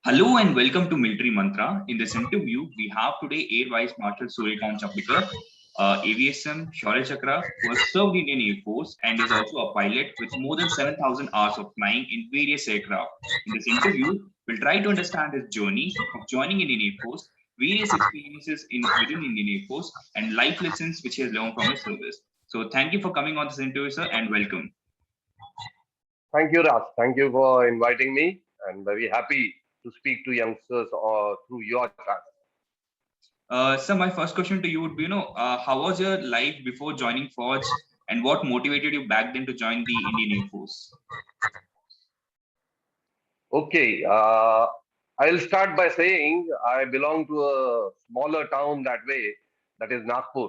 Hello and welcome to Military Mantra. In this interview, we have today Air Vice Marshal Suryakant Chaplikar, AVSM Shaurya Chakra, who has served in Indian Air Force and is also a pilot with more than 7,000 hours of flying in various aircraft. In this interview, we'll try to understand his journey of joining Indian Air Force, various experiences within Indian Air Force, and life lessons which he has learned from his service. So, thank you for coming on this interview, sir, and welcome. Thank you, Ras. Thank you for inviting me. I'm very happy to speak to youngsters through your channel. So my first question to you would be, how was your life before joining Forge, and what motivated you back then to join the Indian Air Force? Okay, I'll start by saying I belong to a smaller town that way, that is Nagpur.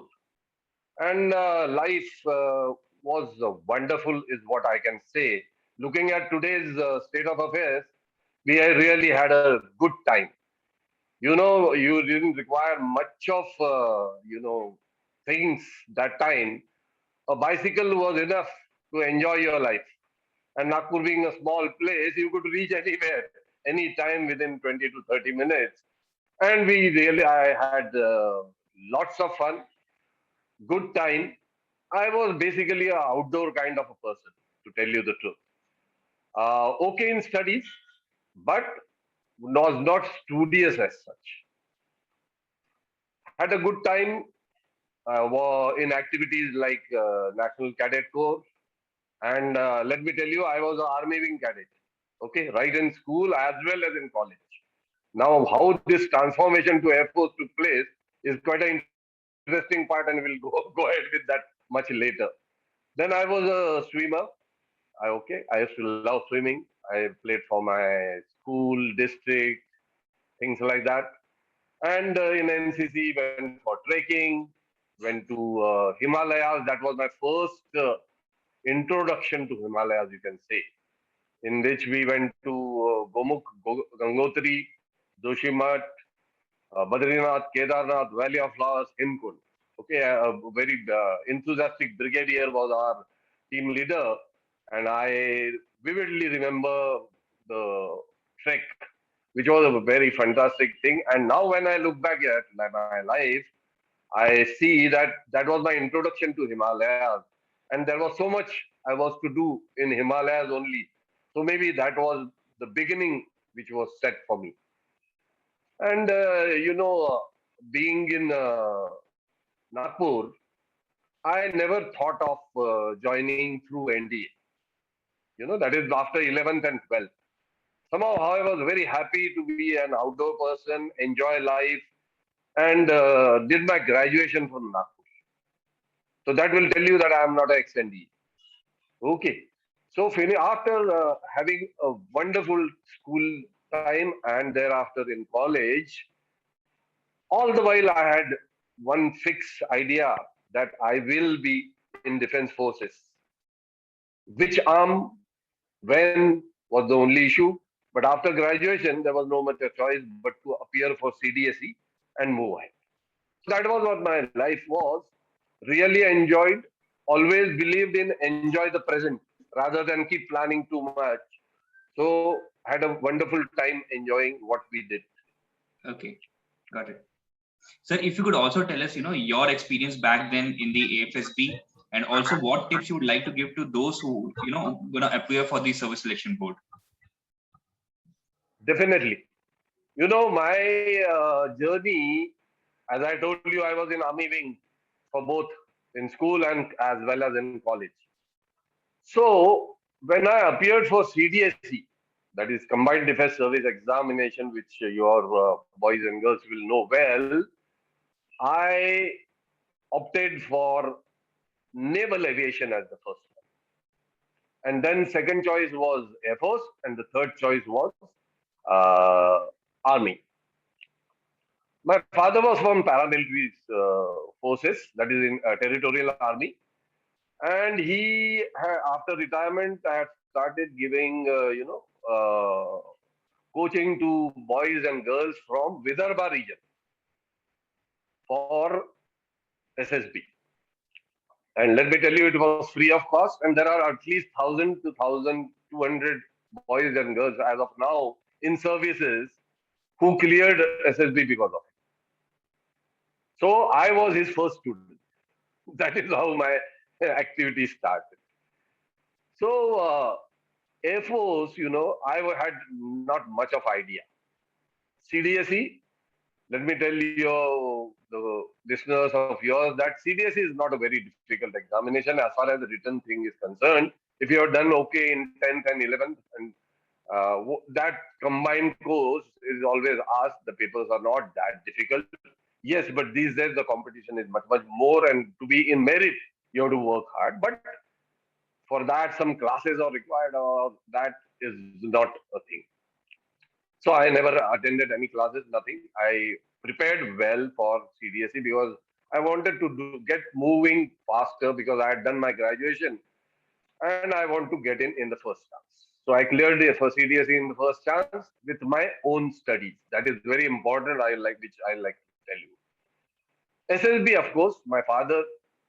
And life was wonderful, is what I can say. Looking at today's state of affairs, we really had a good time. You didn't require much of, things that time. A bicycle was enough to enjoy your life. And Nagpur being a small place, you could reach anywhere, anytime within 20 to 30 minutes. And I had lots of fun, good time. I was basically an outdoor kind of a person, to tell you the truth. Okay in studies, but was not studious as such. Had a good time in activities like National Cadet Corps. And let me tell you, I was an Army Wing cadet. Okay, right in school as well as in college. Now, how this transformation to Air Force took place is quite an interesting part, and we'll go ahead with that much later. Then I was a swimmer. I used to love swimming. I played for my school, district, things like that. And in NCC, went for trekking, went to Himalayas. That was my first introduction to Himalayas, you can say, in which we went to Gangotri, Joshimath, Badrinath, Kedarnath, Valley of Flowers, Himkund. Okay, a very enthusiastic brigadier was our team leader, and I vividly remember the trek, which was a very fantastic thing. And now, when I look back at my life, I see that that was my introduction to Himalayas, and there was so much I was to do in Himalayas only. So maybe that was the beginning which was set for me. And being in Nagpur, I never thought of joining through NDA. That is after 11th and 12th. Somehow, I was very happy to be an outdoor person, enjoy life, and did my graduation from Nagpur. So that will tell you that I am not an ex-NDA. Okay. So after having a wonderful school time and thereafter in college, all the while I had one fixed idea that I will be in defense forces. Which arm, when, was the only issue. But after graduation, there was no much a choice but to appear for CDSE and move ahead. So that was what my life was. Really enjoyed, always believed in enjoy the present rather than keep planning too much. So had a wonderful time enjoying what we did. Okay, got it. Sir, if you could also tell us, your experience back then in the AFSB, and also what tips you would like to give to those who, gonna appear for the service selection board. Definitely. My journey, as I told you, I was in Army Wing for both in school and as well as in college. So when I appeared for CDSE, that is Combined Defense Service Examination, which your boys and girls will know well, I opted for naval aviation as the first one. And then second choice was Air Force, and the third choice was uh, Army. My father was from paramilitary forces, that is in territorial army, and after retirement had started giving coaching to boys and girls from Vidarbha region for SSB. And let me tell you, it was free of cost, and there are at least 1,000 to 1,200 boys and girls as of now in services who cleared SSB because of it. So I was his first student. That is how my activity started. So Air Force, I had not much of idea. CDSE, let me tell you, the listeners of yours, that CDSE is not a very difficult examination as far as the written thing is concerned. If you have done okay in 10th and 11th, and that combined course is always asked, the papers are not that difficult. Yes, but these days the competition is much, much more, and to be in merit, you have to work hard. But for that, some classes are required, or that is not a thing. So I never attended any classes, nothing. I prepared well for CDSE because I wanted to get moving faster because I had done my graduation and I want to get in the first chance. So I cleared the first CDSE in the first chance with my own studies. That is very important. Which I like to tell you. SSB, of course, my father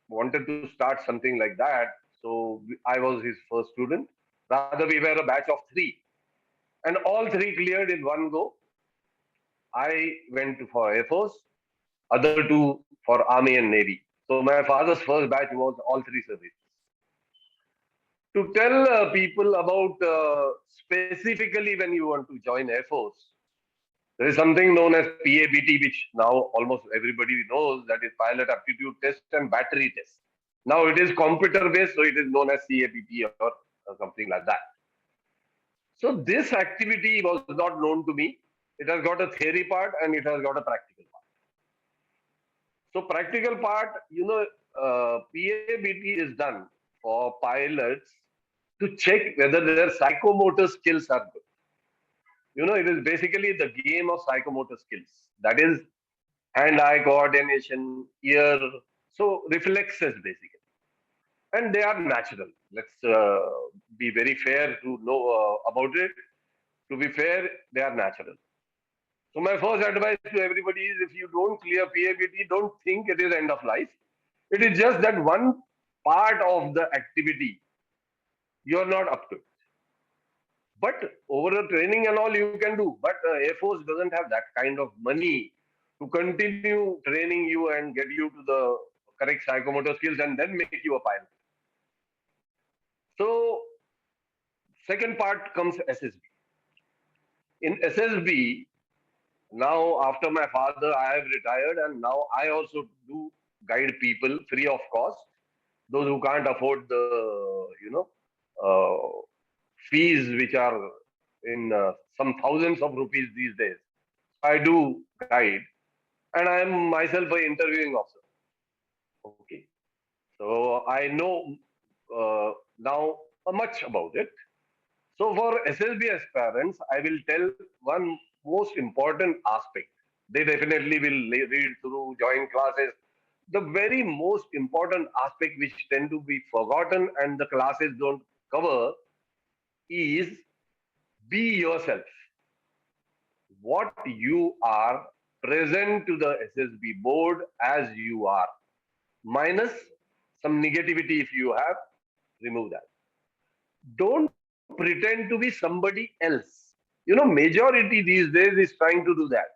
wanted to start something like that. So I was his first student. Rather, we were a batch of three, and all three cleared in one go. I went for Air Force, other two for Army and Navy. So my father's first batch was all three services. To tell people about specifically when you want to join Air Force, there is something known as PABT, which now almost everybody knows, that is Pilot Aptitude Test and Battery Test. Now it is computer based, so it is known as CAPT or something like that. So this activity was not known to me. It has got a theory part and it has got a practical part. So practical part, PABT is done for pilots to check whether their psychomotor skills are good. It is basically the game of psychomotor skills. That is hand-eye coordination, ear, so reflexes basically, and they are natural. Let's be very fair to know about it. To be fair, they are natural. So my first advice to everybody is, if you don't clear PABT, don't think it is end of life. It is just that one part of the activity you are not up to it. But over the training and all you can do. But Air Force doesn't have that kind of money to continue training you and get you to the correct psychomotor skills and then make you a pilot. So second part comes SSB. In SSB, now after my father, I have retired, and now I also do guide people free of cost. Those who can't afford the fees which are in some thousands of rupees these days. So I do guide, and I am myself an interviewing officer. Okay, so I know now much about it. So for SSB aspirants, I will tell one most important aspect. They definitely will read through, join classes. The very most important aspect which tend to be forgotten and the classes don't cover is be yourself. What you are, present to the SSB board as you are, minus some negativity if you have, remove that. Don't pretend to be somebody else. Majority these days is trying to do that,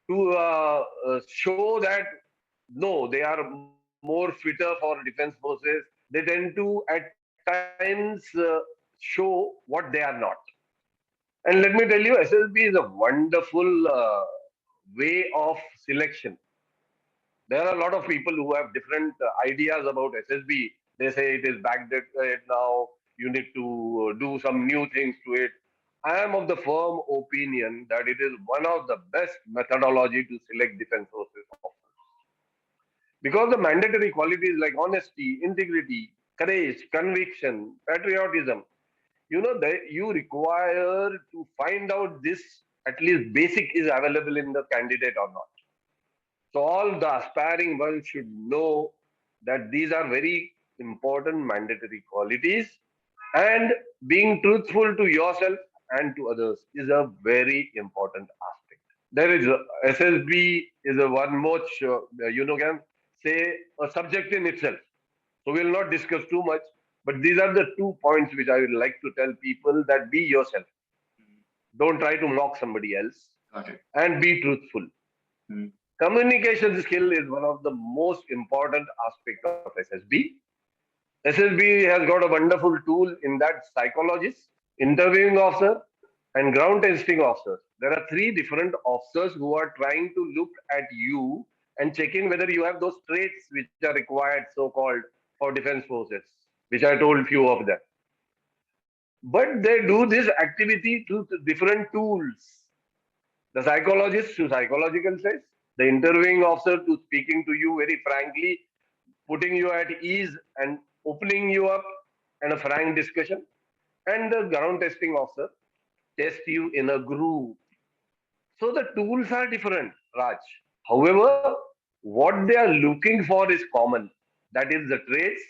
to show that no, they are more fitter for defense forces. They tend to at times show what they are not. And let me tell you, SSB is a wonderful way of selection. There are a lot of people who have different ideas about SSB. They say it is backdated now. You need to do some new things to it. I am of the firm opinion that it is one of the best methodology to select defense forces officers, because the mandatory qualities like honesty, integrity, courage, conviction, patriotism, you require to find out this, at least basic is available in the candidate or not. So all the aspiring ones should know that these are very important mandatory qualities, and being truthful to yourself and to others is a very important aspect. There is SSB is a one more, can say a subject in itself. So we'll not discuss too much, but these are the 2 points which I would like to tell people, that be yourself. Don't try to mock somebody else, Got it. and be truthful. Hmm. Communication skill is one of the most important aspect of SSB. SSB has got a wonderful tool in that: psychologist, interviewing officer, and ground testing officers. There are three different officers who are trying to look at you and check in whether you have those traits which are required, so-called, for defense forces, which I told few of them. But they do this activity through different tools. The psychologist to psychological side, the interviewing officer to speaking to you very frankly, putting you at ease and opening you up and a frank discussion, and the ground testing officer test you in a group. So the tools are different, Raj. However, what they are looking for is common. That is the traits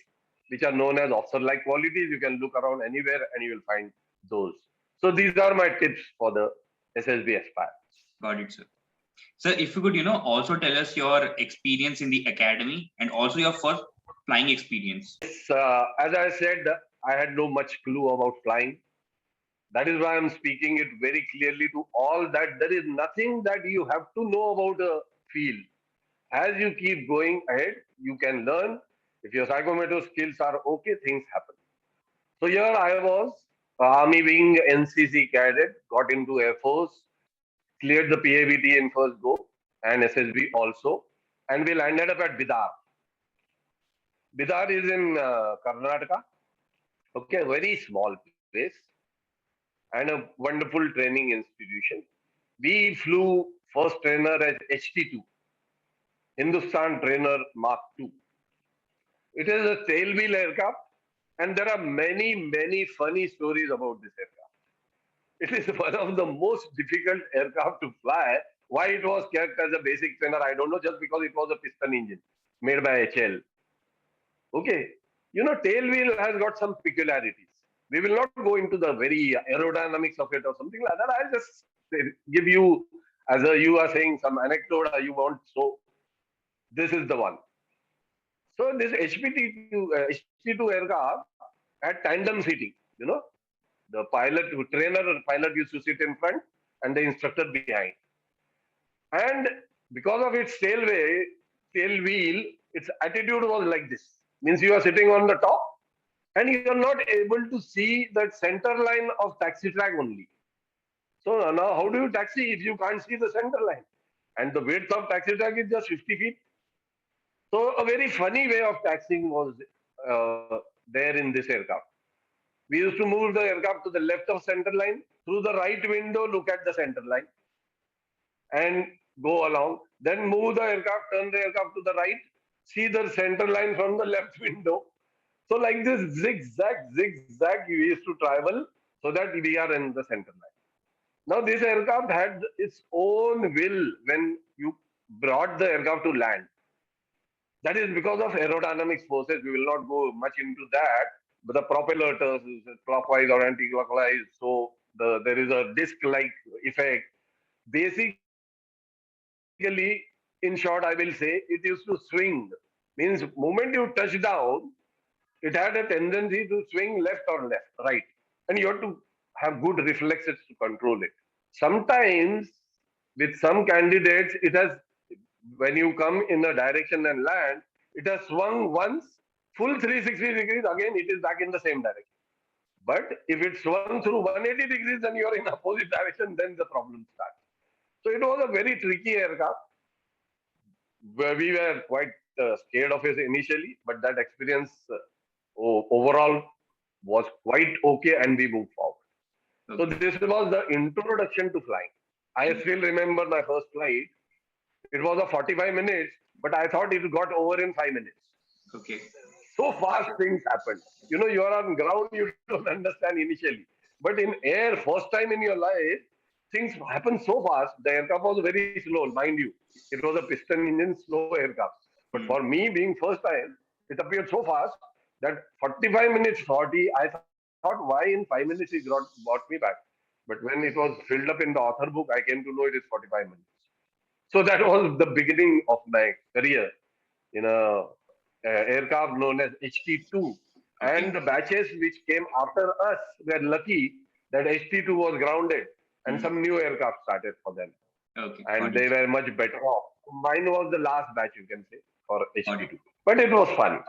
which are known as officer-like qualities. You can look around anywhere and you will find those. So these are my tips for the SSB Aspire. Got it, sir. Sir, if you could, also tell us your experience in the academy and also your first flying experience. As I said, I had no much clue about flying. That is why I'm speaking it very clearly to all, that there is nothing that you have to know about a field. As you keep going ahead, you can learn. If your psychomotor skills are okay, things happen. So here I was, Army wing NCC cadet, got into Air Force, cleared the PAVT in first go, and SSB also, and we landed up at Bidar. Bidar is in Karnataka. Okay, very small place and a wonderful training institution. We flew first trainer as HT2, Hindustan Trainer Mark II. It is a tailwheel aircraft, and there are many, many funny stories about this aircraft. It is one of the most difficult aircraft to fly. Why it was kept as a basic trainer, I don't know, just because it was a piston engine made by HL. Okay. Tailwheel has got some peculiarities. We will not go into the very aerodynamics of it or something like that. I'll just give you, as you are saying, some anecdote you want. So this is the one. So this HT2 aircraft had tandem seating. The trainer used to sit in front and the instructor behind. And because of its tail wheel, its attitude was like this. Means you are sitting on the top and you are not able to see that center line of taxi track only. So now how do you taxi if you can't see the center line? And the width of taxi track is just 50 feet. So a very funny way of taxiing was there in this aircraft. We used to move the aircraft to the left of center line, through the right window, look at the center line, and go along. Then move the aircraft, turn the aircraft to the right, see the center line from the left window. So like this zigzag, we used to travel so that we are in the center line. Now this aircraft had its own will when you brought the aircraft to land. That is because of aerodynamics forces. We will not go much into that. But the propeller turns clockwise or anti-clockwise. So there is a disc-like effect. Basically, in short, I will say it used to swing. Means moment you touch down, it had a tendency to swing left or right. And you have to have good reflexes to control it. Sometimes with some candidates, it has, when you come in a direction and land, it has swung once, full 360 degrees, again it is back in the same direction. But if it swung through 180 degrees and you are in opposite direction, then the problem starts. So it was a very tricky aircraft where we were quite scared of it initially, but that experience overall was quite okay and we moved forward. So this was the introduction to flying. I still remember my first flight. It was a 45 minutes, but I thought it got over in 5 minutes. Okay. So fast things happened. You are on ground, you don't understand initially. But in air, first time in your life, things happen so fast. The aircraft was very slow, mind you. It was a piston engine, slow aircraft. But for me, being first time, it appeared so fast that 45 minutes, 40, I thought, why in 5 minutes he brought me back. But when it was filled up in the author book, I came to know it is 45 minutes. So that was the beginning of my career in a aircraft known as HT2. And the batches which came after us were lucky that HT2 was grounded. and some new aircraft started for them, Okay, and got it. they were much better off. Mine was the last batch, you can say, for Got it. HP2. But it was fun.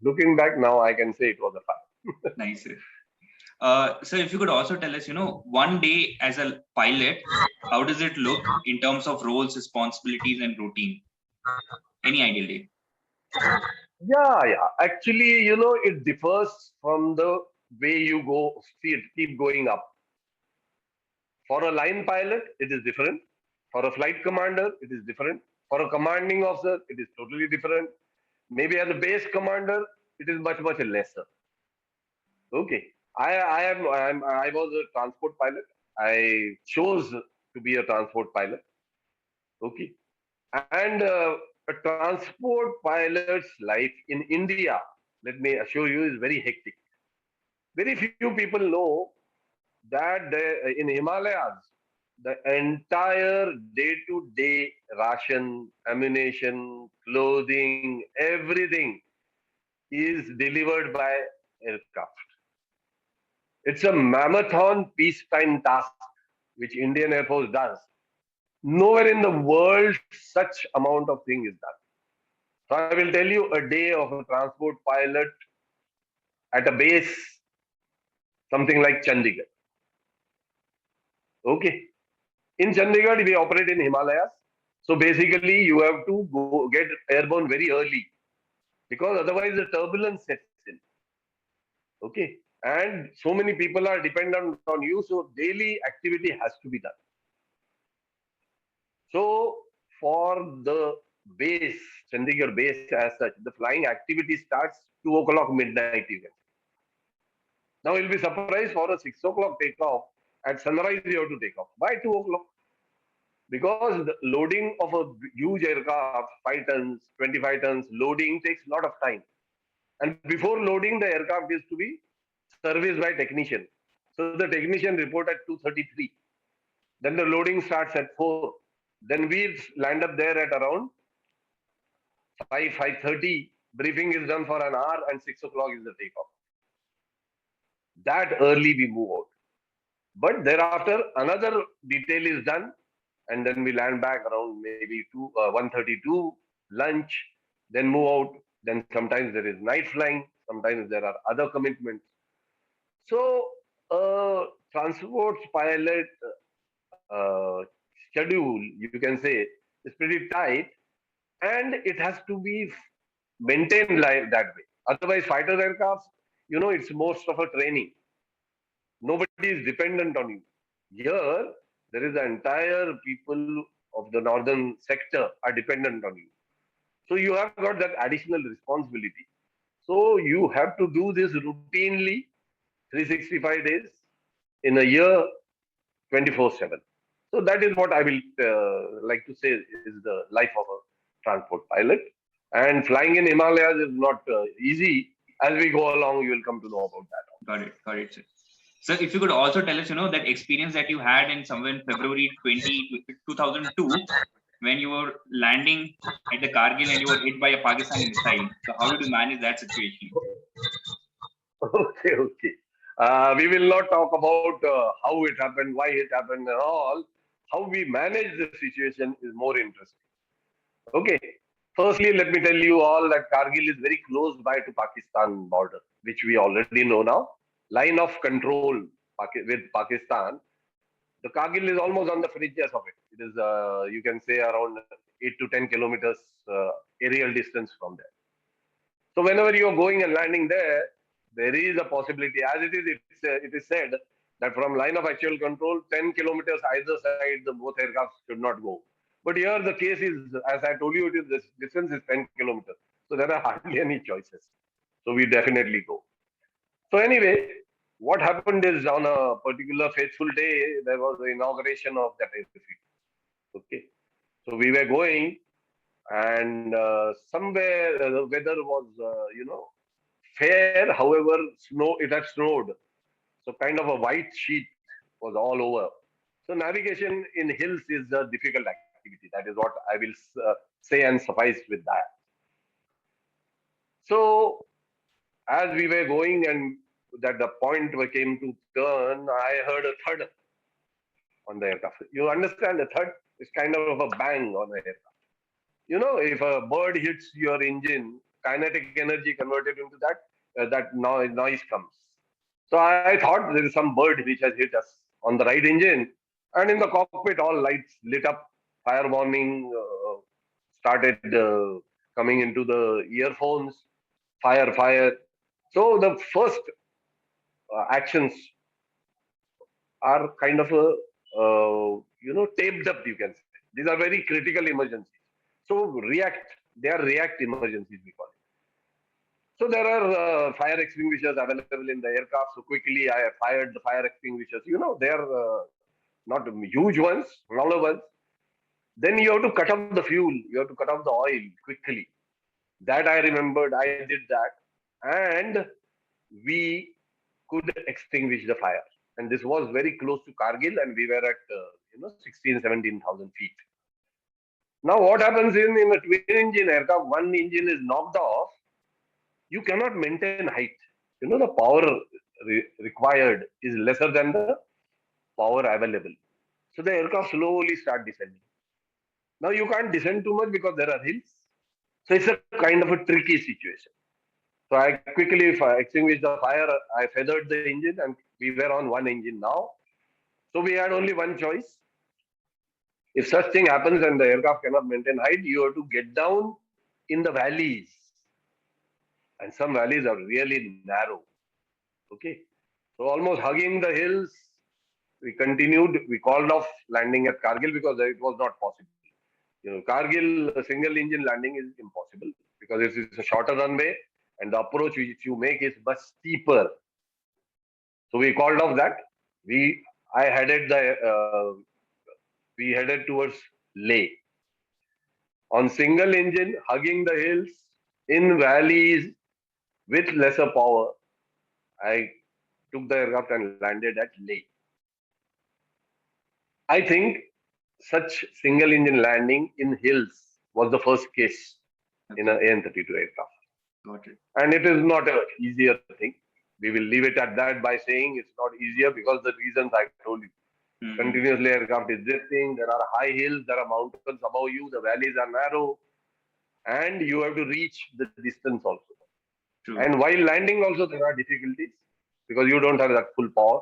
Looking back now, I can say it was a fun. Nice. So if you could also tell us, one day as a pilot, how does it look in terms of roles, responsibilities, and routine? Any ideal day? Yeah. Actually, it differs from the way you go, see it, keep going up. For a line pilot, it is different. For a flight commander, it is different. For a commanding officer, it is totally different. Maybe as a base commander, it is much, much lesser. Okay. I was a transport pilot. I chose to be a transport pilot. Okay. And a transport pilot's life in India, let me assure you, is very hectic. Very few people know that in Himalayas, the entire day-to-day ration, ammunition, clothing, everything is delivered by aircraft. It's a marathon peacetime task which Indian Air Force does. Nowhere in the world such amount of thing is done. So I will tell you a day of a transport pilot at a base, something like Chandigarh. Okay. In Chandigarh, we operate in Himalayas. So basically, you have to go get airborne very early because otherwise the turbulence sets in. Okay. And so many people are dependent on you. So daily activity has to be done. So for the base, Chandigarh base as such, the flying activity starts 2 o'clock midnight even. Now you'll be surprised for a 6 o'clock takeoff. At sunrise, you have to take off. Why 2 o'clock? Because the loading of a huge aircraft, 5 tons, 25 tons, loading takes a lot of time. And before loading, the aircraft is to be serviced by technician. So the technician report at 2:33. Then the loading starts at 4. Then we land up there at around 5:30. Briefing is done for an hour and 6 o'clock is the takeoff. That early we move out. But thereafter, another detail is done, and then we land back around maybe 1:32, lunch, then move out. Then sometimes there is night flying, sometimes there are other commitments. So, transport pilot schedule, you can say, is pretty tight, and it has to be maintained like that way. Otherwise, fighter aircraft, it's most of a training. Nobody is dependent on you. Here, there is the entire people of the northern sector are dependent on you. So you have got that additional responsibility. So you have to do this routinely, 365 days in a year, 24/7. So that is what I will like to say is the life of a transport pilot. And flying in Himalayas is not easy. As we go along, you will come to know about that. Got it. Got it, sir. So if you could also tell us, that experience that you had in somewhere in February 2002, when you were landing at the Kargil and you were hit by a Pakistani missile. So how did you manage that situation? Okay. We will not talk about how it happened, why it happened, and all. How we manage the situation is more interesting. Okay. Firstly, let me tell you all that Kargil is very close by to Pakistan border, which we already know now. Line of control with Pakistan. The Kargil is almost on the fringes of it. It is, you can say, around 8 to 10 kilometers aerial distance from there. So whenever you are going and landing there, there is a possibility, as it is said that from line of actual control, 10 kilometers either side, the both aircraft should not go. But here the case is, as I told you, it is this distance is 10 kilometers. So there are hardly any choices. So we definitely go. So anyway, what happened is on a particular fateful day, there was the inauguration of that airfield. Okay. So we were going, and somewhere the weather was, fair. However, it had snowed. So kind of a white sheet was all over. So navigation in hills is a difficult activity. That is what I will say and suffice with that. So as we were going and that the point we came to turn, I heard a thud on the aircraft. You understand the thud is kind of a bang on the aircraft. If a bird hits your engine, kinetic energy converted into that noise comes. So I thought there is some bird which has hit us on the right engine, and in the cockpit all lights lit up, fire warning started coming into the earphones, fire, fire. So the first actions are kind of taped up, you can say. These are very critical emergencies. So they are react emergencies, we call it. So there are fire extinguishers available in the aircraft. So quickly I fired the fire extinguishers. They are not huge ones, smaller ones. Then you have to cut off the fuel. You have to cut off the oil quickly. That I remembered. I did that. And we could extinguish the fire. And this was very close to Kargil, and we were at 16, 17,000 feet. Now, what happens in a twin engine aircraft? One engine is knocked off. You cannot maintain height. The power required is lesser than the power available. So the aircraft slowly start descending. Now you can't descend too much because there are hills. So it's a kind of a tricky situation. So I quickly extinguished the fire. I feathered the engine, and we were on one engine now. So we had only one choice. If such thing happens and the aircraft cannot maintain height, you have to get down in the valleys. And some valleys are really narrow. Okay. So almost hugging the hills, we continued. We called off landing at Kargil because it was not possible. Kargil, a single engine landing is impossible because it is a shorter runway and the approach which you make is much steeper. So we called off that. We headed towards Leh. On single engine, hugging the hills, in valleys, with lesser power, I took the aircraft and landed at Leh. I think such single engine landing in hills was the first case in an AN-32 aircraft. Got it. And it is not an easier thing. We will leave it at that by saying it's not easier because the reasons I told you. Continuously aircraft is drifting, there are high hills, there are mountains above you, the valleys are narrow, and you have to reach the distance also. True. And while landing also there are difficulties because you don't have that full power.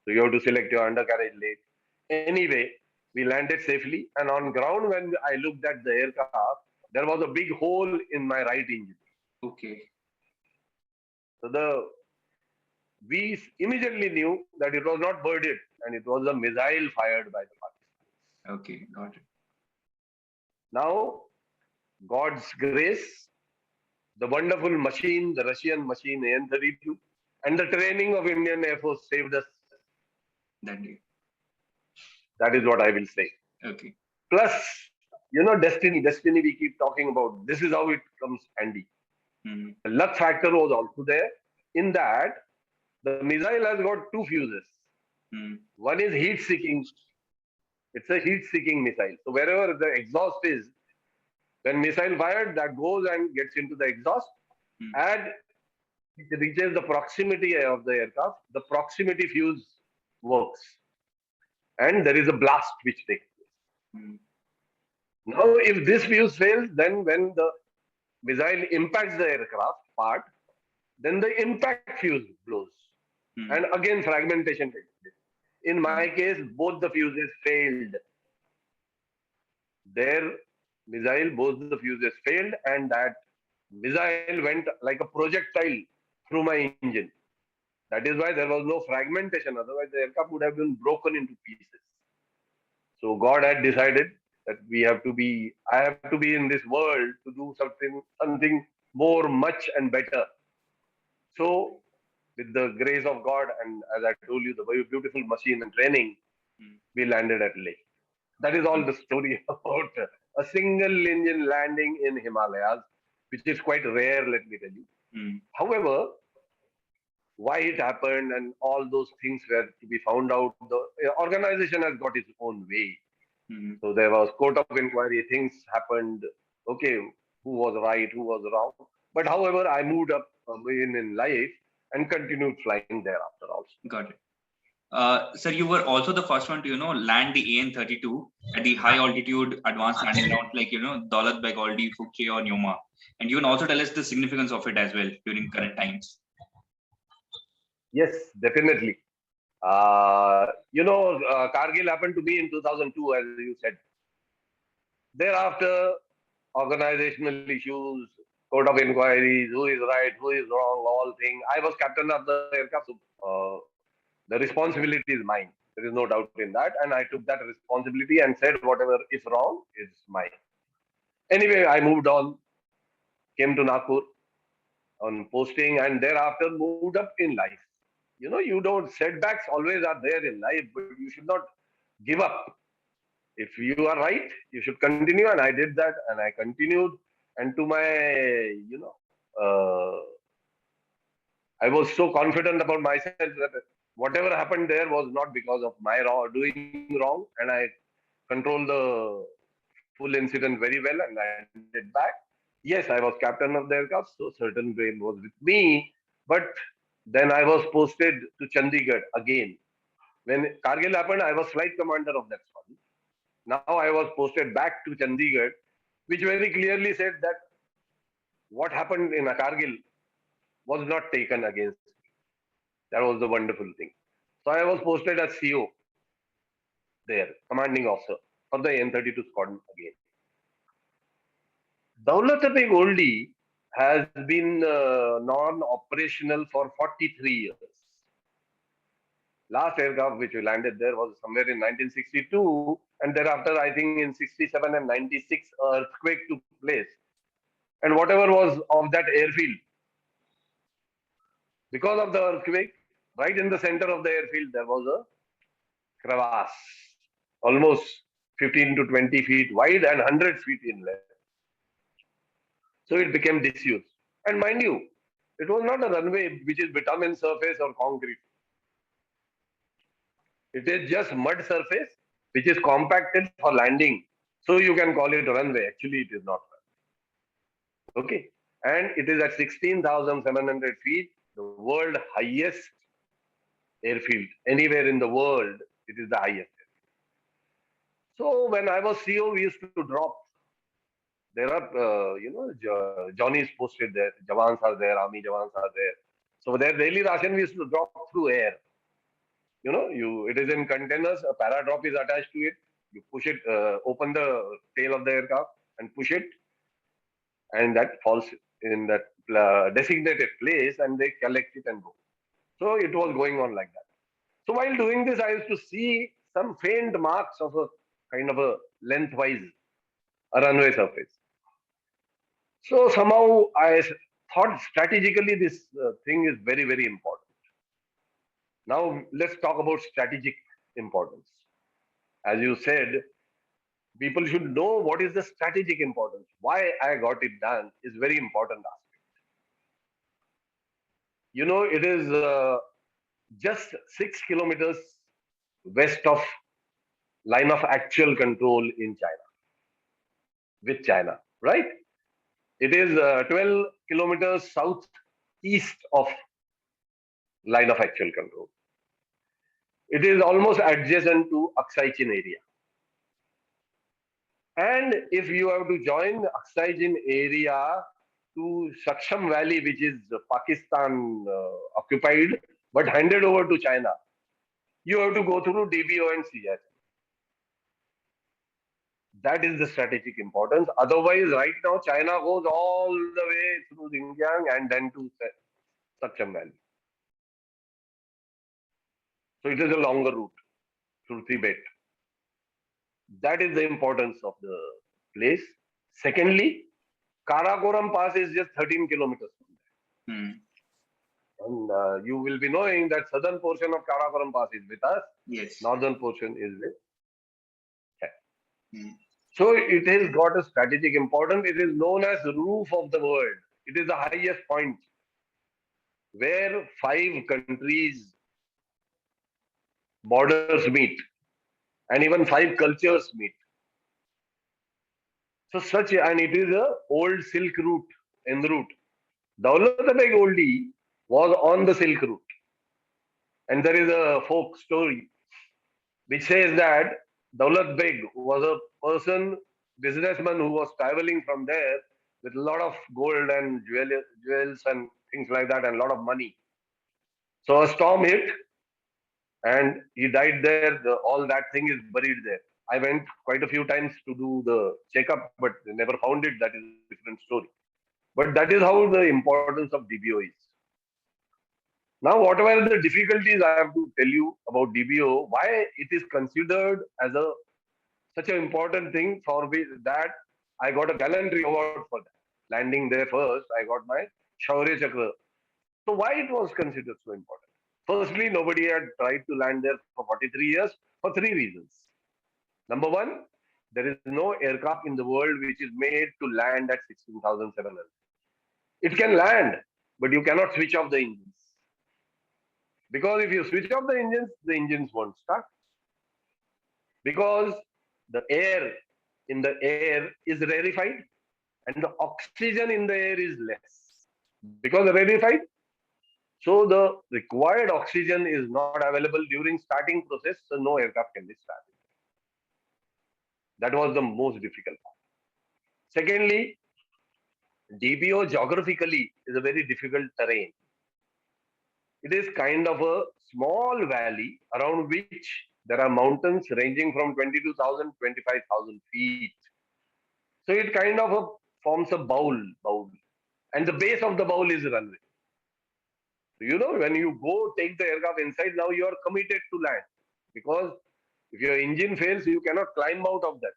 So you have to select your undercarriage lane. Anyway, we landed safely, and on ground when I looked at the aircraft, there was a big hole in my right engine. Okay. So we immediately knew that it was not birded and it was a missile fired by the Pakistanis. Okay, got it. Now, God's grace, the wonderful machine, the Russian machine AN-32, and the training of Indian Air Force saved us that day. That is what I will say. Okay. Plus, destiny we keep talking about. This is how it comes handy. The luck factor was also there in that the missile has got two fuses. One is heat-seeking. It's a heat-seeking missile. So wherever the exhaust is, when missile fired, that goes and gets into the exhaust, and it reaches the proximity of the aircraft. The proximity fuse works, and there is a blast which takes place. Now, if this fuse fails, then when the missile impacts the aircraft part, then the impact fuse blows, and again fragmentation takes place. In my case, both the fuses failed. Their missile, both the fuses failed, and that missile went like a projectile through my engine. That is why there was no fragmentation. Otherwise, the aircraft would have been broken into pieces. So God had decided that I have to be in this world to do something more, much and better. So, with the grace of God, and as I told you, the very beautiful machine and training, we landed at Leh. That is all the story about a single engine landing in Himalayas, which is quite rare, let me tell you. However, why it happened and all those things were to be found out. The organization has got its own way. So there was court of inquiry, things happened. Okay, who was right, who was wrong. But however, I moved up in life and continued flying thereafter also. Got it. Sir, you were also the first one to, land the AN-32 at the high altitude advanced landing ground like, Daulat Beg Oldi, Fukche or Nyoma. And you can also tell us the significance of it as well during current times. Yes, definitely. Kargil happened to me in 2002, as you said. Thereafter, organizational issues, court of inquiries, who is right, who is wrong, all things. I was captain of the aircraft. So, the responsibility is mine. There is no doubt in that. And I took that responsibility and said, whatever is wrong is mine. Anyway, I moved on, came to Nagpur on posting, and thereafter moved up in life. You don't, setbacks always are there in life, but you should not give up. If you are right, you should continue. And I did that and I continued. And to my, I was so confident about myself that whatever happened there was not because of my doing wrong. And I controlled the full incident very well and I did back. Yes, I was captain of the aircraft, so certain blame was with me. But then I was posted to Chandigarh again. When Kargil happened, I was flight commander of that squadron. Now I was posted back to Chandigarh, which very clearly said that what happened in Kargil was not taken against me. That was the wonderful thing. So I was posted as CO there, commanding officer for the N-32 squadron again. Daulat Beg Oldi has been non-operational for 43 years. Last aircraft which we landed there was somewhere in 1962, and thereafter I think in 67 and 96 earthquake took place. And whatever was of that airfield, because of the earthquake, right in the center of the airfield there was a crevasse, almost 15 to 20 feet wide and 100 feet in length. So it became disused. And mind you, it was not a runway which is bitumen surface or concrete. It is just mud surface which is compacted for landing. So you can call it a runway. Actually, it is not. Okay. And it is at 16,700 feet, the world highest airfield. Anywhere in the world, it is the highest. So when I was CO, we used to drop. There are, Johnny's posted there, Jawans are there, Army Jawans are there. So their daily ration we used to drop through air. It is in containers, a para drop is attached to it. You push it, open the tail of the aircraft and push it, and that falls in that designated place and they collect it and go. So it was going on like that. So while doing this, I used to see some faint marks of a kind of a lengthwise a runway surface. So somehow I thought strategically this thing is very, very important. Now let's talk about strategic importance. As you said, people should know what is the strategic importance. Why I got it done is very important aspect. It is just 6 kilometers west of line of actual control in China, with China, right? It is 12 kilometers southeast of line of actual control. It is almost adjacent to Aksai Chin area. And if you have to join Aksai Chin area to Saksham Valley, which is Pakistan occupied, but handed over to China, you have to go through DBO and CIS. That is the strategic importance. Otherwise, right now, China goes all the way through Xinjiang and then to Saksham Valley. So it is a longer route through Tibet. That is the importance of the place. Secondly, Karakoram Pass is just 13 kilometers from there. And you will be knowing that southern portion of Karakoram Pass is with us. Yes. Northern portion is with China. So it has got a strategic importance. It is known as the roof of the world. It is the highest point where 5 countries borders meet and even 5 cultures meet. So and it is a old Silk route, en route. Daulat Beg Oldi was on the Silk route. And there is a folk story which says that Daulat Beg was a person, businessman who was traveling from there with a lot of gold and jewels and things like that and a lot of money. So a storm hit and he died there. All that thing is buried there. I went quite a few times to do the checkup, but they never found it. That is a different story. But that is how the importance of DBO is. Now, whatever the difficulties I have to tell you about DBO, why it is considered as a such an important thing for me that I got a gallantry award for that. Landing there first, I got my Shaurya Chakra. So why it was considered so important? Firstly, nobody had tried to land there for 43 years for three reasons. Number one, there is no aircraft in the world which is made to land at 16,700. It can land, but you cannot switch off the engines. Because if you switch off the engines won't start. Because the air in the air is rarefied and the oxygen in the air is less. Because rarefied, so the required oxygen is not available during starting process, so no aircraft can be started. That was the most difficult part. Secondly, DBO geographically is a very difficult terrain. It is kind of a small valley around which there are mountains ranging from 22,000 25,000 feet. So it kind of forms a bowl, and the base of the bowl is runway. When you go take the aircraft inside, now you are committed to land because if your engine fails, you cannot climb out of that.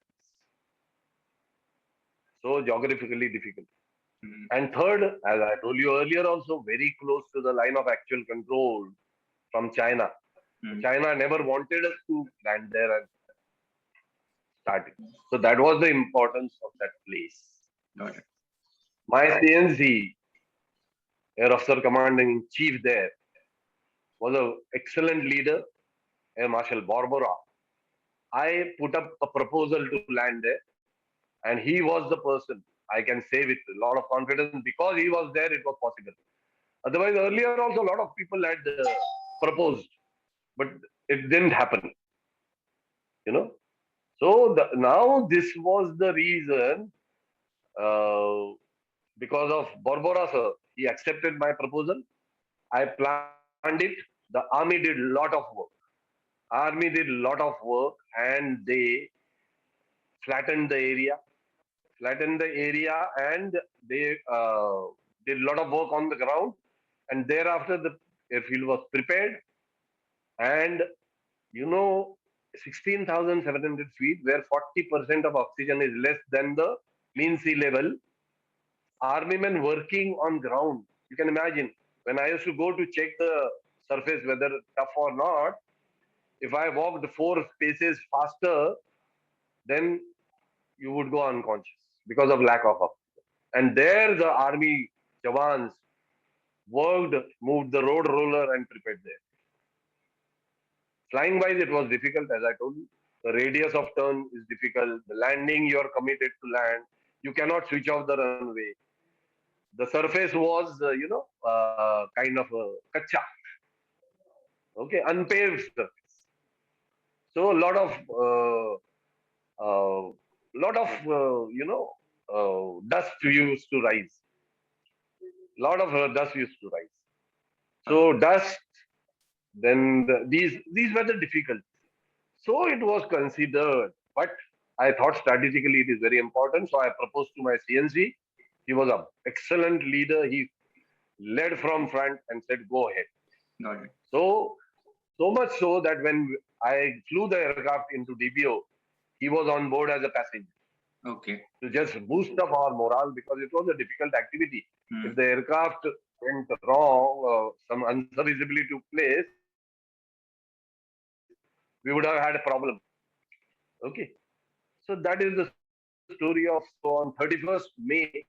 So geographically difficult. And third, as I told you earlier, also very close to the line of actual control from China. China never wanted us to land there and start it. So that was the importance of that place. Got it. My CNC, Air Officer Commanding in Chief there, was an excellent leader, Air Marshal Barbara. I put up a proposal to land there, and he was the person. I can say with a lot of confidence because he was there, it was possible. Otherwise, earlier also a lot of people had proposed, but it didn't happen. So now this was the reason because of Barbara sir, he accepted my proposal. I planned it. The army did a lot of work. Army did a lot of work, and they flattened the area, and they did a lot of work on the ground. And thereafter, the airfield was prepared, and you know, 16,700 feet, where 40% of oxygen is less than the mean sea level. Army men working on ground. You can imagine when I used to go to check the surface whether tough or not. If I walked 4 paces faster, then you would go unconscious because of lack of oxygen. And there the army jawans worked, moved the road roller and prepared there. Flying wise, it was difficult, as I told you. The radius of turn is difficult. The landing, you are committed to land. You cannot switch off the runway. The surface was, kind of a kacha, okay, unpaved surface. So a lot of dust used to rise. Lot of dust used to rise. So dust. Then these were the difficulties. So it was considered, but I thought strategically it is very important. So I proposed to my CNC. He was an excellent leader. He led from front and said, "Go ahead." Got it. So much so that when I flew the aircraft into DBO, he was on board as a passenger. Okay. To just boost up our morale because it was a difficult activity. If the aircraft went wrong, some unserviceability took place, we would have had a problem. Okay. So that is the story of on 31st May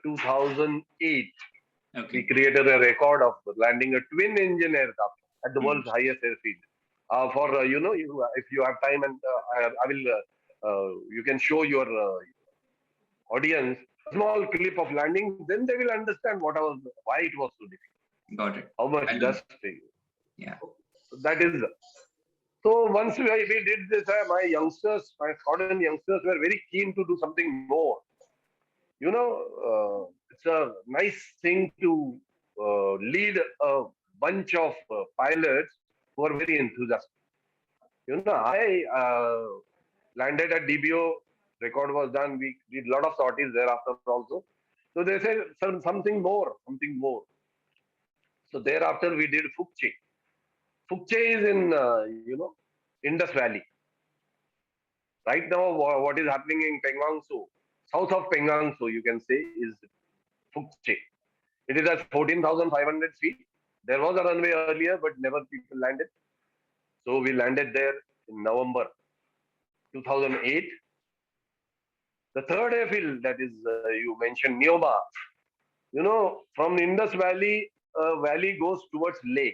2008. Okay. We created a record of landing a twin engine aircraft at the world's highest airfield. If you have time and I will, you can show your audience small clip of landing, then they will understand why it was so difficult. Got it. How much dust. Yeah. That is. So once we did this, my youngsters, my squadron youngsters were very keen to do something more. It's a nice thing to lead a bunch of pilots who are very enthusiastic. I landed at DBO, record was done. We did a lot of sorties thereafter also. So they said something more, something more. So thereafter we did Fukche. Fukche is in, Indus Valley. Right now, what is happening in Pengang Tso, south of Pengang Tso, you can say, is Fukche. It is at 14,500 feet. There was a runway earlier, but never people landed. So we landed there in November 2008. The third airfield that is, you mentioned, Neoma. From Indus Valley, valley goes towards Leh.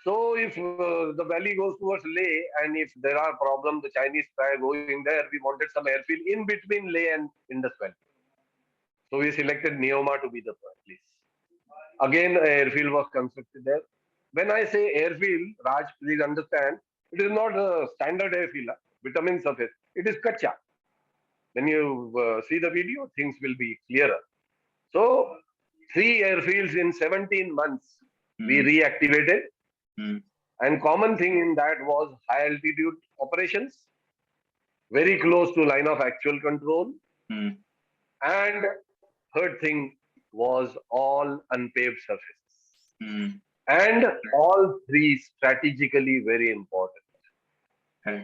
So if the valley goes towards Leh, and if there are problems, the Chinese try going there, we wanted some airfield in between Leh and Indus Valley. So we selected Neoma to be the place. Again, an airfield was constructed there. When I say airfield, Raj, please understand, it is not a standard airfield, vitamin surface. It is Kacha. When you see the video, things will be clearer. So 3 airfields in 17 months we reactivated. And common thing in that was high altitude operations, very close to line of actual control. And third thing was all unpaved surfaces. And all 3 strategically very important.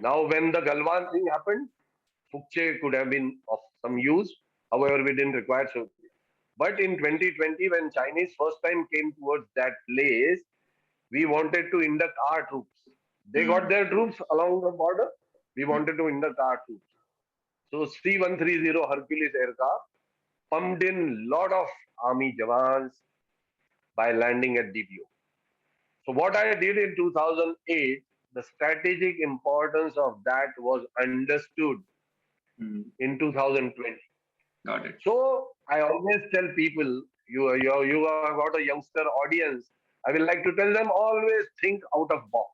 Now, when the Galwan thing happened, Fukche could have been of some use. However, we didn't require so. But in 2020, when Chinese first time came towards that place, we wanted to induct our troops. They got their troops along the border. We wanted to induct our troops. So C-130 Hercules aircraft pumped in lot of army jawans by landing at DBO. So what I did in 2008, the strategic importance of that was understood in 2020. Got it. So I always tell people, you have got a youngster audience. I will like to tell them, always think out of box.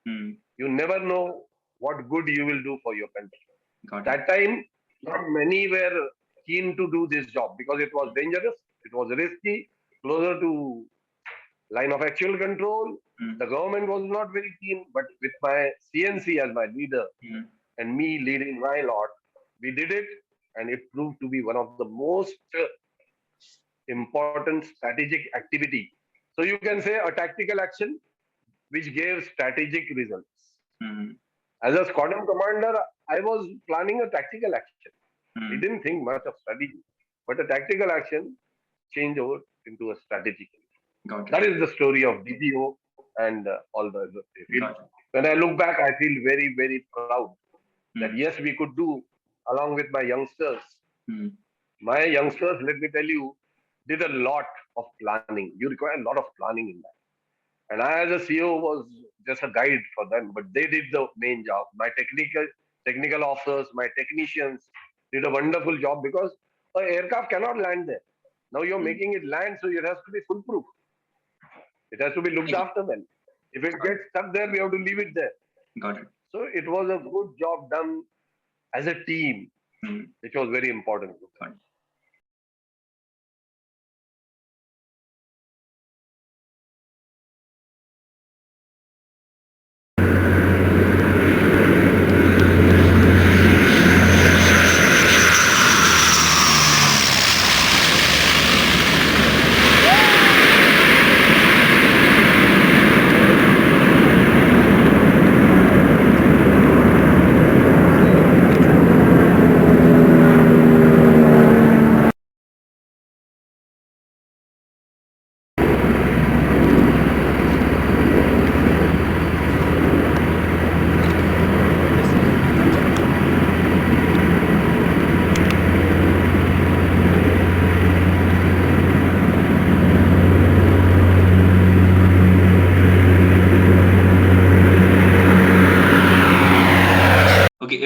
You never know what good you will do for your country. That time, not many were keen to do this job because it was dangerous, it was risky, closer to line of actual control. The government was not very keen, but with my CNC as my leader and me leading my lot, we did it, and it proved to be one of the most important strategic activity. So you can say a tactical action which gave strategic results. As a squadron commander, I was planning a tactical action. We didn't think much of strategy, but a tactical action changed over into a strategic. That is the story of DBO and all the other. When I look back, I feel very, very proud that yes, we could do along with my youngsters. My youngsters, let me tell you, did a lot of planning. You require a lot of planning in that. And I, as a CEO, was just a guide for them, but they did the main job. My technical officers, my technicians did a wonderful job because an aircraft cannot land there. Now you're making it land, so it has to be foolproof. It has to be looked after well. If it gets stuck there, we have to leave it there. Got it. So it was a good job done as a team, which was very important.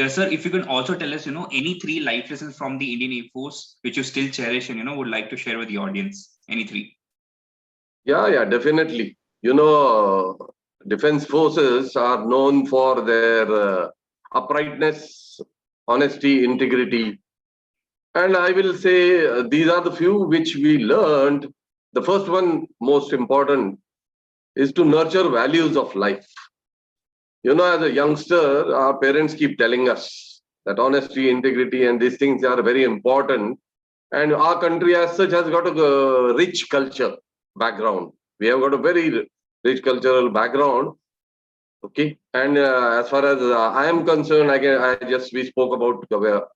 Sir, if you can also tell us, any 3 life lessons from the Indian Air Force which you still cherish and would like to share with the audience. Any 3? Yeah, definitely. defense forces are known for their uprightness, honesty, integrity. And I will say these are the few which we learned. The first one, most important, is to nurture values of life. As a youngster, our parents keep telling us that honesty, integrity, and these things are very important. And our country as such has got a rich culture background. We have got a very rich cultural background. Okay. And as far as I am concerned, we spoke about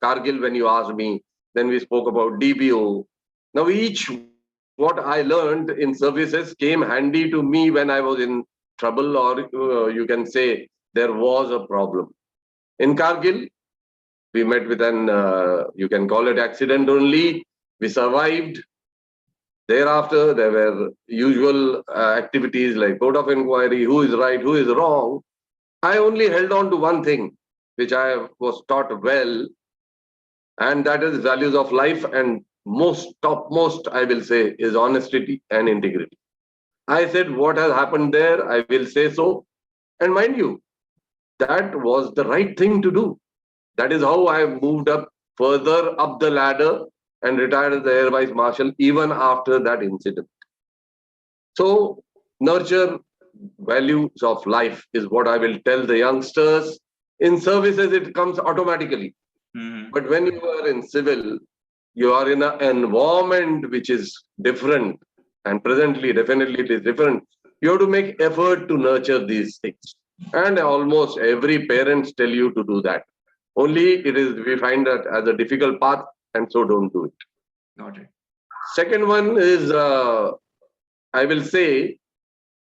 Kargil when you asked me. Then we spoke about DBO. Now what I learned in services came handy to me when I was in trouble, or you can say there was a problem. In Kargil, we met with you can call it accident only. We survived. Thereafter, there were usual activities like court of inquiry, who is right, who is wrong. I only held on to one thing, which I was taught well, and that is values of life, and topmost, I will say, is honesty and integrity. I said what has happened there, I will say so. And mind you, that was the right thing to do. That is how I moved up further up the ladder and retired as the Air Vice Marshal even after that incident. So, nurture values of life is what I will tell the youngsters. In services, it comes automatically. But when you are in civil, you are in an environment which is different. And presently, definitely it is different. You have to make effort to nurture these things. And almost every parent tell you to do that. Only we find that as a difficult path, and so don't do it. Got it. Second one is, I will say,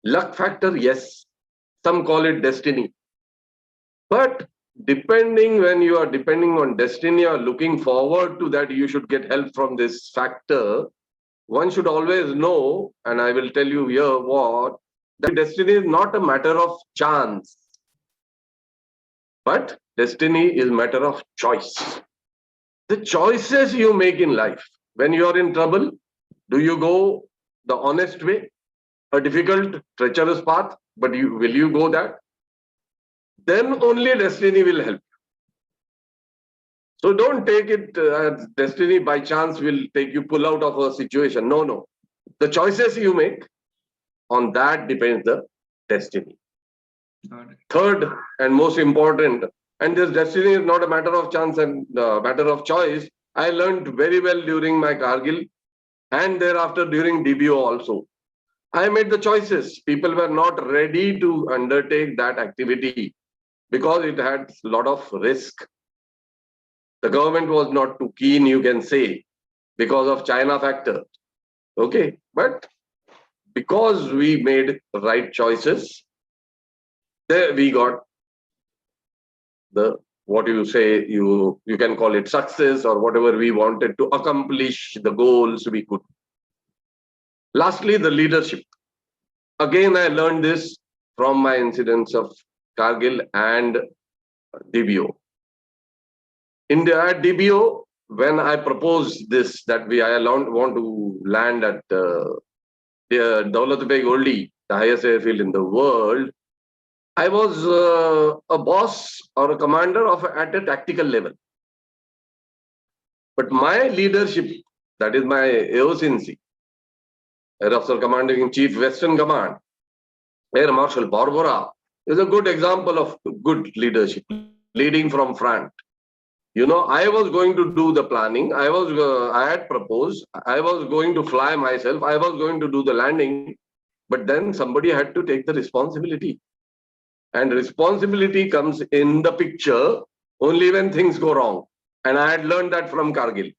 luck factor, yes. Some call it destiny. But when you are depending on destiny or looking forward to that, you should get help from this factor. One should always know, and I will tell you here that destiny is not a matter of chance, but destiny is a matter of choice. The choices you make in life. When you are in trouble, do you go the honest way, a difficult, treacherous path, but will you go that? Then only destiny will help. So don't take it as destiny by chance will pull out of a situation. No. The choices you make, on that depends the destiny. Third and most important, and this destiny is not a matter of chance and matter of choice. I learned very well during my Kargil and thereafter during DBO also. I made the choices. People were not ready to undertake that activity because it had a lot of risk. The government was not too keen, you can say, because of China factor. Okay, but because we made right choices, there we got the what you say, you can call it success or whatever we wanted to accomplish the goals we could. Lastly, the leadership. Again, I learned this from my incidents of Kargil and DBO. In the DBO, when I proposed this, that I want to land at Daulat Beg Oldi, the highest airfield in the world, I was a boss or a commander at a tactical level. But my leadership, that is my AOCNC, Air Officer Commanding in Chief, Western Command, Air Marshal Barbara, is a good example of good leadership, leading from front. I was going to do the planning. I had proposed. I was going to fly myself. I was going to do the landing. But then somebody had to take the responsibility. And responsibility comes in the picture only when things go wrong. And I had learned that from Kargil.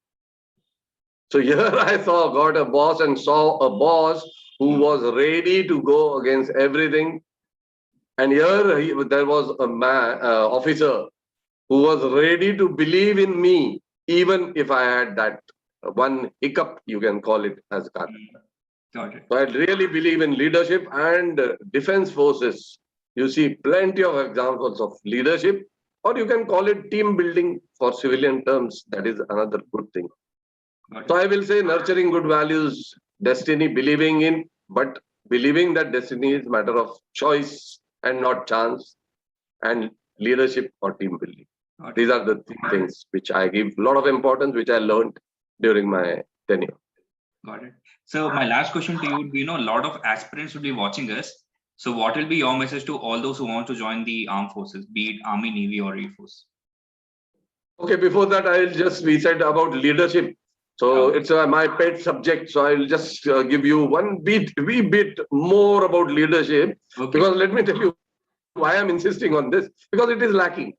So here I got a boss and saw a boss who was ready to go against everything. And here there was a officer who was ready to believe in me, even if I had that one hiccup, you can call it as Kargil. Got it. So I really believe in leadership and defense forces. You see plenty of examples of leadership, or you can call it team building for civilian terms. That is another good thing. So I will say nurturing good values, destiny, believing in, but believing that destiny is a matter of choice and not chance, and leadership or team building. Got it. These are the three things which I give a lot of importance, which I learned during my tenure. Got it. So my last question to you would be, a lot of aspirants would be watching us. So what will be your message to all those who want to join the armed forces, be it Army, Navy, or Air Force? Okay, before that, we said about leadership. So it's my pet subject. So I'll just give you wee bit more about leadership. Okay. Because let me tell you why I'm insisting on this. Because it is lacking.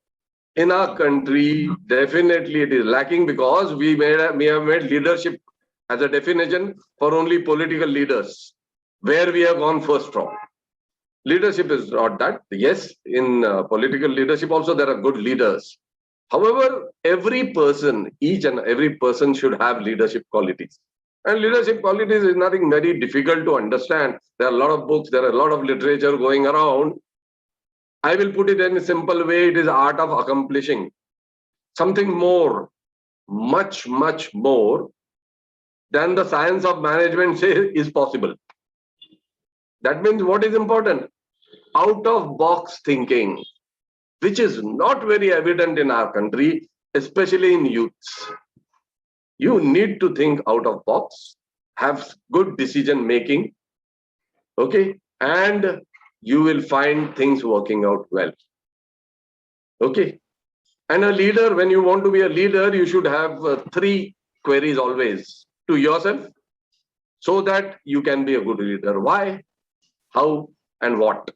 In our country, definitely it is lacking, because we have made leadership as a definition for only political leaders, where we have gone first from. Leadership is not that. Yes, in political leadership also there are good leaders. However, each and every person should have leadership qualities. And leadership qualities is nothing very difficult to understand. There are a lot of books, there are a lot of literature going around. I will put it in a simple way. It is art of accomplishing something more, much, much more than the science of management say is possible. That means what is important? Out of box thinking, which is not very evident in our country, especially in youths. You need to think out of box, have good decision making, okay, and you will find things working out well. Okay. And a leader, when you want to be a leader, you should have three queries always to yourself, so that you can be a good leader. Why, how, and what?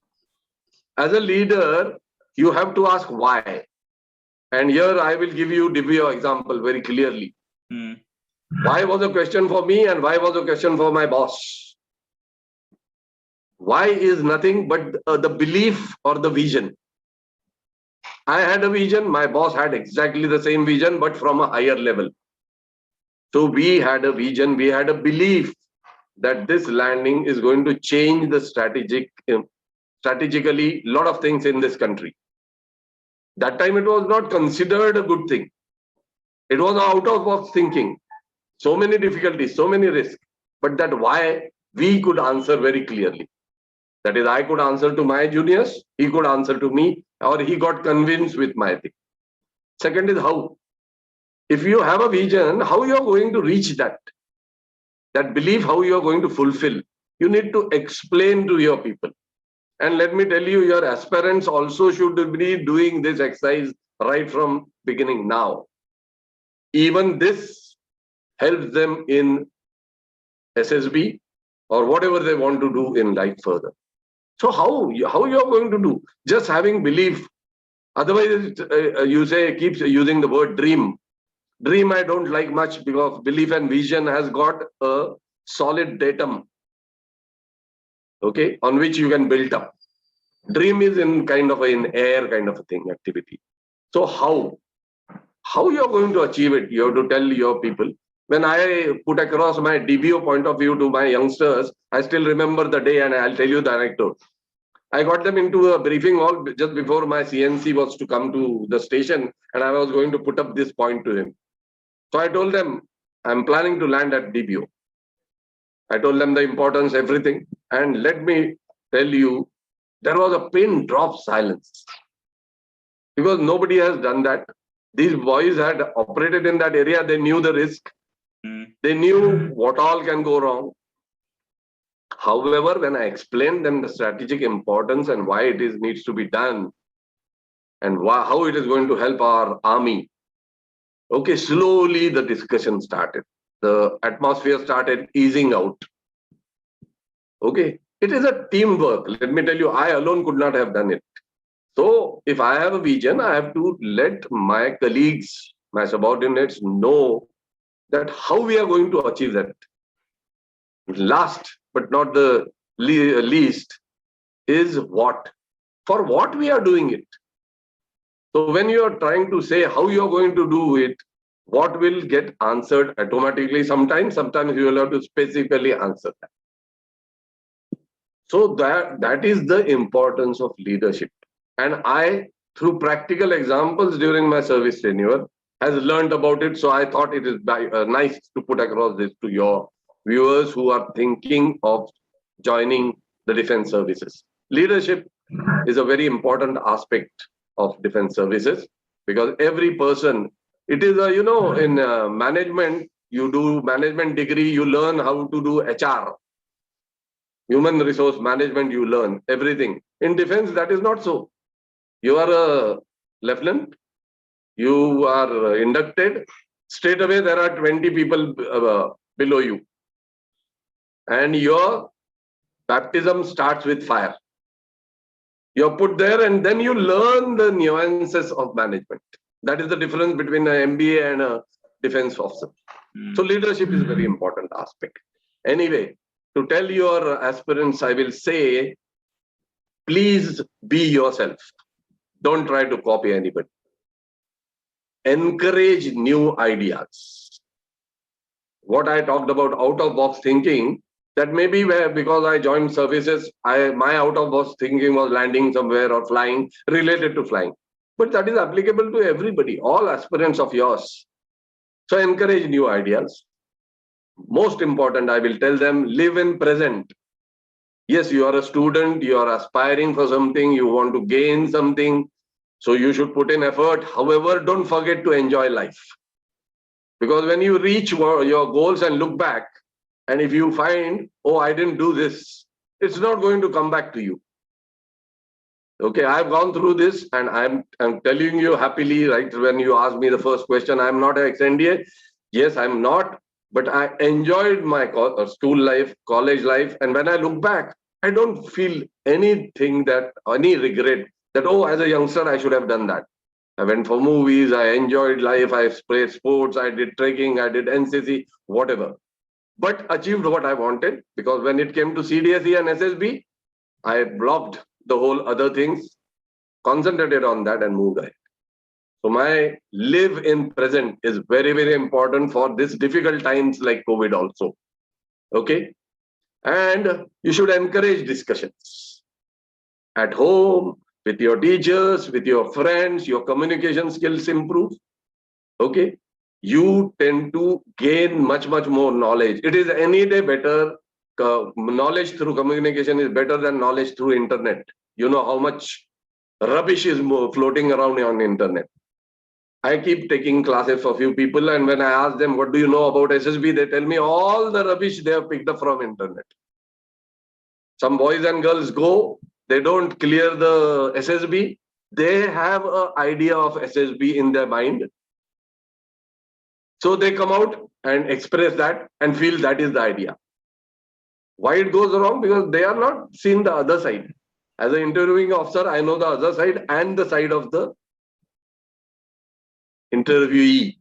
As a leader, you have to ask why. And here I will give you example very clearly. Why was a question for me and why was a question for my boss? Why is nothing but the belief or the vision. I had a vision, my boss had exactly the same vision, but from a higher level. So we had a vision, we had a belief that this landing is going to change the strategically lot of things in this country. That time it was not considered a good thing. It was out of box thinking. So many difficulties, so many risks, but that why we could answer very clearly. That is, I could answer to my juniors, he could answer to me, or he got convinced with my thing. Second is how. If you have a vision, how you are going to reach that belief, how you are going to fulfill. You need to explain to your people. And let me tell you, your aspirants also should be doing this exercise right from beginning now. Even this helps them in SSB or whatever they want to do in life further. So how you are going to do? Just having belief. Otherwise, you say, keeps using the word dream. Dream I don't like much, because belief and vision has got a solid datum, okay, on which you can build up. Dream is in kind of in air kind of a thing, activity. So how you are going to achieve it? You have to tell your people. When I put across my DBO point of view to my youngsters, I still remember the day, and I'll tell you the anecdote. I got them into a briefing hall just before my CNC was to come to the station, and I was going to put up this point to him. So I told them, I'm planning to land at DBO. I told them the importance, everything. And let me tell you, there was a pin drop silence. Because nobody has done that. These boys had operated in that area. They knew the risk. They knew what all can go wrong. However, when I explained them the strategic importance and why it needs to be done, and how it is going to help our army, okay, slowly the discussion started. The atmosphere started easing out. Okay, it is a teamwork. Let me tell you, I alone could not have done it. So if I have a vision, I have to let my colleagues, my subordinates know that how we are going to achieve that. Last but not the least is what. For what we are doing it. So when you are trying to say how you are going to do it, what will get answered automatically sometimes you will have to specifically answer that. So that is the importance of leadership. And I, through practical examples during my service tenure, has learned about it. So I thought it is nice to put across this to your viewers who are thinking of joining the defense services. Leadership is a very important aspect of defense services, because every person, it is a, in management, you do management degree, you learn how to do HR, human resource management, you learn everything. In defense, that is not so. You are a lieutenant, you are inducted, straight away there are 20 people below you. And your baptism starts with fire. You're put there and then you learn the nuances of management. That is the difference between an MBA and a defense officer. So leadership is a very important aspect. Anyway, to tell your aspirants, I will say, please be yourself. Don't try to copy anybody. Encourage new ideas. What I talked about out-of-box thinking, that maybe because I joined services, my out-of-box thinking was landing somewhere or flying, related to flying. But that is applicable to everybody, all aspirants of yours. So encourage new ideas. Most important, I will tell them, live in present. Yes, you are a student, you are aspiring for something, you want to gain something, so you should put in effort. However, don't forget to enjoy life. Because when you reach your goals and look back, and if you find, oh, I didn't do this, it's not going to come back to you. Okay, I've gone through this and I'm telling you happily, right? When you asked me the first question, I'm not an ex-NDA. Yes, I'm not, but I enjoyed my school life, college life. And when I look back, I don't feel anything any regret that, oh, as a youngster, I should have done that. I went for movies, I enjoyed life, I played sports, I did trekking, I did NCC, whatever. But achieved what I wanted, because when it came to CDSE and SSB, I blocked the whole other things, concentrated on that and moved ahead. So my live in present is very, very important for this difficult times like COVID also. Okay. And you should encourage discussions at home, with your teachers, with your friends, your communication skills improve. Okay. You tend to gain much, much more knowledge. It is any day better. Knowledge through communication is better than knowledge through internet. You know how much rubbish is floating around on internet. I keep taking classes for a few people, and when I ask them, what do you know about SSB? They tell me all the rubbish they have picked up from internet. Some boys and girls go, they don't clear the SSB. They have an idea of SSB in their mind. So they come out and express that and feel that is the idea. Why it goes wrong? Because they are not seeing the other side. As an interviewing officer, I know the other side and the side of the interviewee.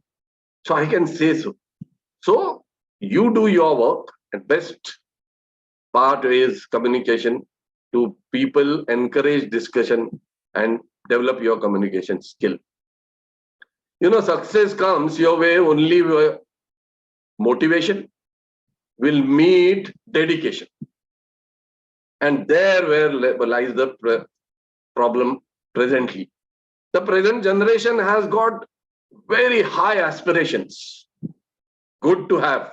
So I can say so. So you do your work, and best part is communication to people, encourage discussion and develop your communication skill. You know, success comes your way only with motivation will meet dedication. And there where lies the problem presently. The present generation has got very high aspirations. Good to have.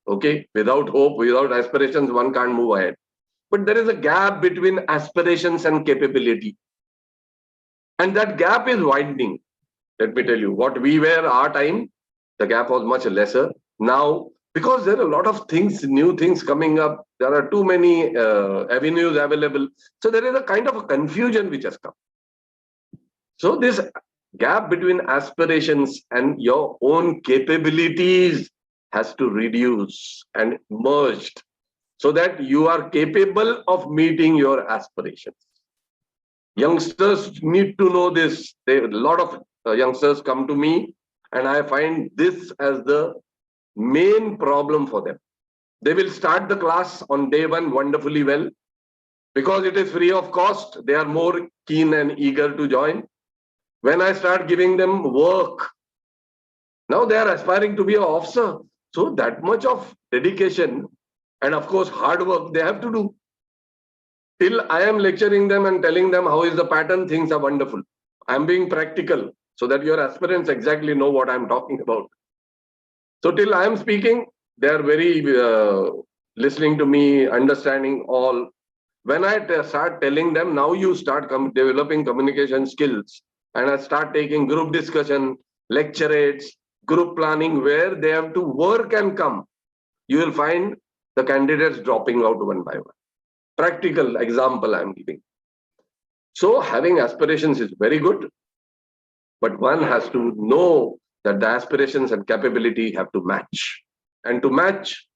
Okay, without hope, without aspirations, one can't move ahead. But there is a gap between aspirations and capability. And that gap is widening. Let me tell you, what we were our time, the gap was much lesser. Now, because there are a lot of things, new things coming up, there are too many avenues available. So there is a kind of a confusion which has come. So this gap between aspirations and your own capabilities has to reduce and merged so that you are capable of meeting your aspirations. Youngsters need to know this. A lot of youngsters come to me and I find this as the main problem for them. They will start the class on day one wonderfully well. Because it is free of cost, they are more keen and eager to join. When I start giving them work, now they are aspiring to be an officer. So that much of dedication and of course hard work they have to do. Till I am lecturing them and telling them how is the pattern, things are wonderful. I am being practical so that your aspirants exactly know what I am talking about. So till I am speaking, they are very listening to me, understanding all. When I start telling them, now you start developing communication skills, and I start taking group discussion, lecturates, group planning, where they have to work and come, you will find the candidates dropping out one by one. Practical example I'm giving. So having aspirations is very good, but one has to know that the aspirations and capability have to match. And to match,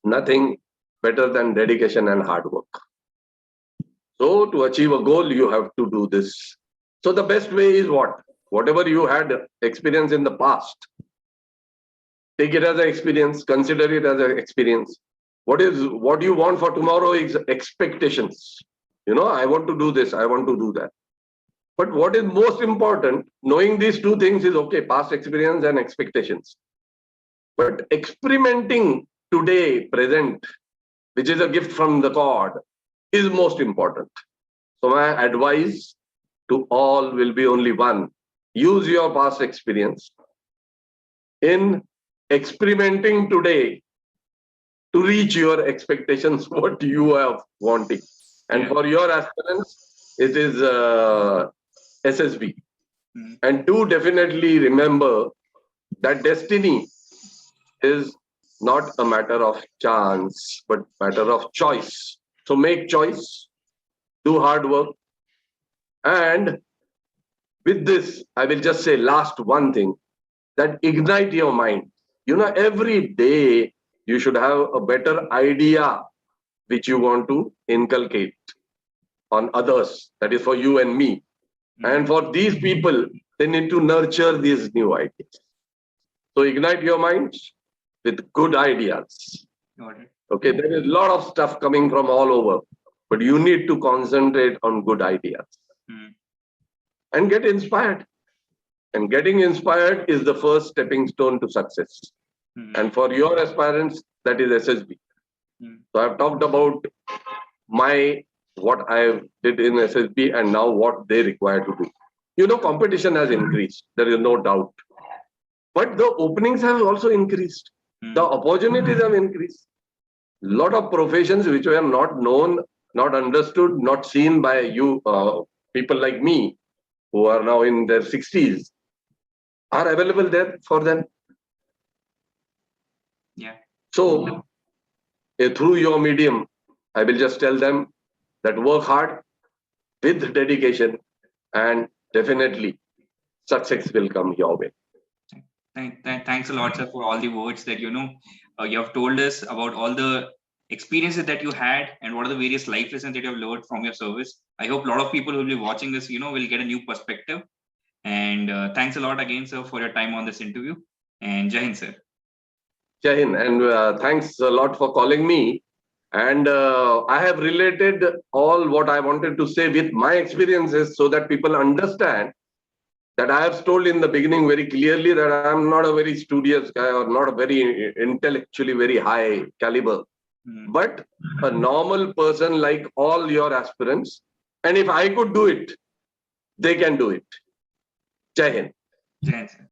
nothing better than dedication and hard work. So to achieve a goal, you have to do this. So the best way is what? Whatever you had experience in the past, take it as an experience, consider it as an experience. What you want for tomorrow is expectations. I want to do this, I want to do that. But what is most important, knowing these two things is okay, past experience and expectations. But experimenting today, present, which is a gift from the God, is most important. So my advice to all will be only one. Use your past experience in experimenting today to reach your expectations, what you are wanting. And for your aspirants, it is SSB. And do definitely remember that destiny is not a matter of chance, but matter of choice. So make choice, do hard work. And with this, I will just say last one thing, that ignite your mind. Every day you should have a better idea which you want to inculcate on others. That is for you and me. And for these people, they need to nurture these new ideas. So ignite your minds with good ideas. Okay, there is a lot of stuff coming from all over, but you need to concentrate on good ideas and get inspired. And getting inspired is the first stepping stone to success. And for your aspirants, that is SSB. So I've talked about what I did in SSB and now what they require to do. Competition has increased. There is no doubt. But the openings have also increased. The opportunities have increased. A lot of professions which were not known, not understood, not seen by you, people like me, who are now in their 60s, are available there for them. So through your medium, I will just tell them that work hard with dedication and definitely success will come your way. Thanks a lot, sir, for all the words that you have told us about all the experiences that you had and what are the various life lessons that you have learned from your service. I hope a lot of people who will be watching this, will get a new perspective. And thanks a lot again, sir, for your time on this interview. And Jai Hind, sir. Jai Hind, and thanks a lot for calling me. And I have related all what I wanted to say with my experiences so that people understand that I have told in the beginning very clearly that I am not a very studious guy or not a very intellectually very high caliber, but a normal person like all your aspirants. And if I could do it, they can do it. Jai Hind. Jai Hind, sir.